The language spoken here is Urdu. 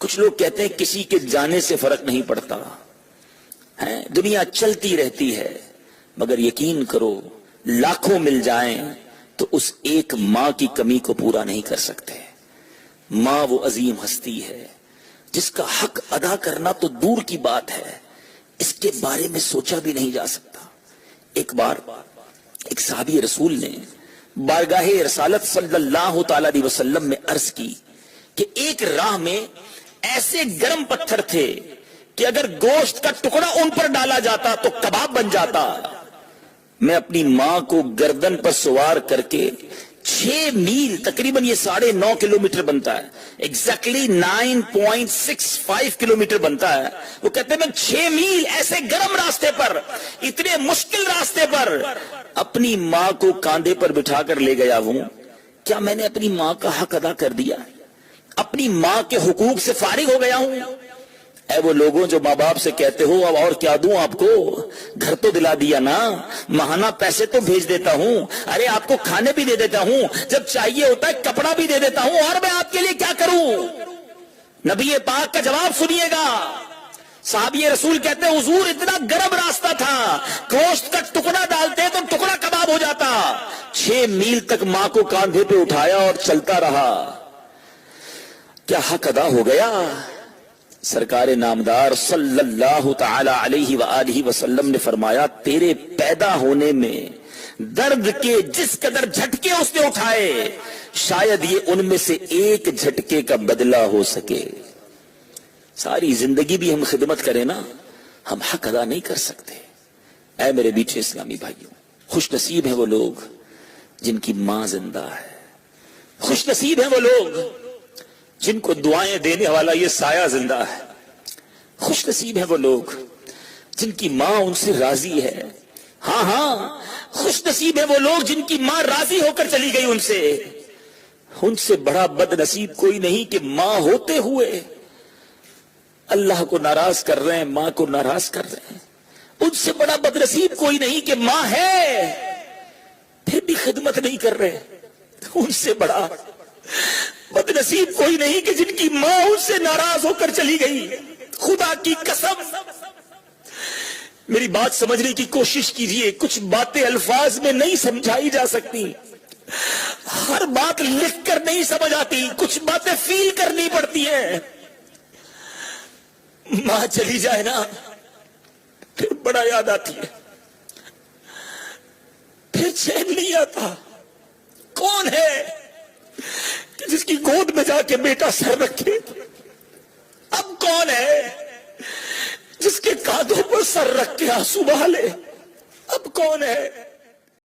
کچھ لوگ کہتے ہیں کسی کے جانے سے فرق نہیں پڑتا ہے، دنیا چلتی رہتی ہے، مگر یقین کرو لاکھوں مل جائیں تو اس ایک ماں کی کمی کو پورا نہیں کر سکتے۔ ماں وہ عظیم ہستی ہے جس کا حق ادا کرنا تو دور کی بات ہے، اس کے بارے میں سوچا بھی نہیں جا سکتا۔ ایک بار ایک صحابی رسول نے بارگاہ رسالت صلی اللہ تعالی علیہ وسلم میں عرض کی کہ ایک راہ میں ایسے گرم پتھر تھے کہ اگر گوشت کا ٹکڑا ان پر ڈالا جاتا تو کباب بن جاتا۔ میں اپنی ماں کو گردن پر سوار کر کے 6 میل، تقریباً یہ 9.5 کلومیٹر بنتا ہے، ایگزیکٹلی 9.65 کلومیٹر بنتا ہے۔ وہ کہتے ہیں میں 6 میل ایسے گرم راستے پر، اتنے مشکل راستے پر اپنی ماں کو کاندھے پر بٹھا کر لے گیا ہوں۔ کیا میں نے اپنی ماں کا حق ادا کر دیا؟ اپنی ماں کے حقوق سے فارغ ہو گیا ہوں؟ اے وہ لوگوں جو ماں باپ سے کہتے ہو اب اور کیا دوں آپ کو، گھر تو دلا دیا نا، ماہانہ پیسے تو بھیج دیتا ہوں، ارے آپ کو کھانے بھی دے دیتا ہوں، جب چاہیے ہوتا ہے کپڑا بھی دے دیتا ہوں، اور میں آپ کے لیے کیا کروں؟ نبی پاک کا جواب سنیے گا۔ صحابی رسول کہتے ہیں حضور اتنا گرم راستہ تھا، گوشت کا ٹکڑا ڈالتے تو ٹکڑا کباب ہو جاتا۔ 6 میل تک ماں کو کاندھے پہ اٹھایا اور چلتا رہا۔ کیا حق ادا ہو گیا؟ سرکار نامدار صلی اللہ تعالی علیہ وآلہ وسلم نے فرمایا تیرے پیدا ہونے میں درد کے جس قدر جھٹکے اس نے اٹھائے، شاید یہ ان میں سے ایک جھٹکے کا بدلہ ہو سکے۔ ساری زندگی بھی ہم خدمت کریں نا، ہم حق ادا نہیں کر سکتے۔ اے میرے بیٹھے اسلامی بھائیوں، خوش نصیب ہیں وہ لوگ جن کی ماں زندہ ہے، خوش نصیب ہیں وہ لوگ جن کو دعائیں دینے والا یہ سایہ زندہ ہے، خوش نصیب ہیں وہ لوگ جن کی ماں ان سے راضی ہے۔ ہاں ہاں، خوش نصیب ہیں وہ لوگ جن کی ماں راضی ہو کر چلی گئی ان سے بڑا بد نصیب کوئی نہیں کہ ماں ہوتے ہوئے اللہ کو ناراض کر رہے ہیں، ماں کو ناراض کر رہے ہیں۔ ان سے بڑا بد نصیب کوئی نہیں کہ ماں ہے پھر بھی خدمت نہیں کر رہے۔ ان سے بڑا بد نصیب کوئی نہیں کہ جن کی ماں ان سے ناراض ہو کر چلی گئی۔ خدا کی قسم، میری بات سمجھنے کی کوشش کیجیے، کچھ باتیں الفاظ میں نہیں سمجھائی جا سکتی، ہر بات لکھ کر نہیں سمجھ آتی، کچھ باتیں فیل کرنی پڑتی ہیں۔ ماں چلی جائے نا پھر بڑا یاد آتی ہے، پھر چین نہیں آتا۔ کون ہے کہ جس کی گود میں جا کے بیٹا سر رکھے؟ اب کون ہے جس کے کاندھوں پر سر رکھ کے آنسو بہا لے؟ اب کون ہے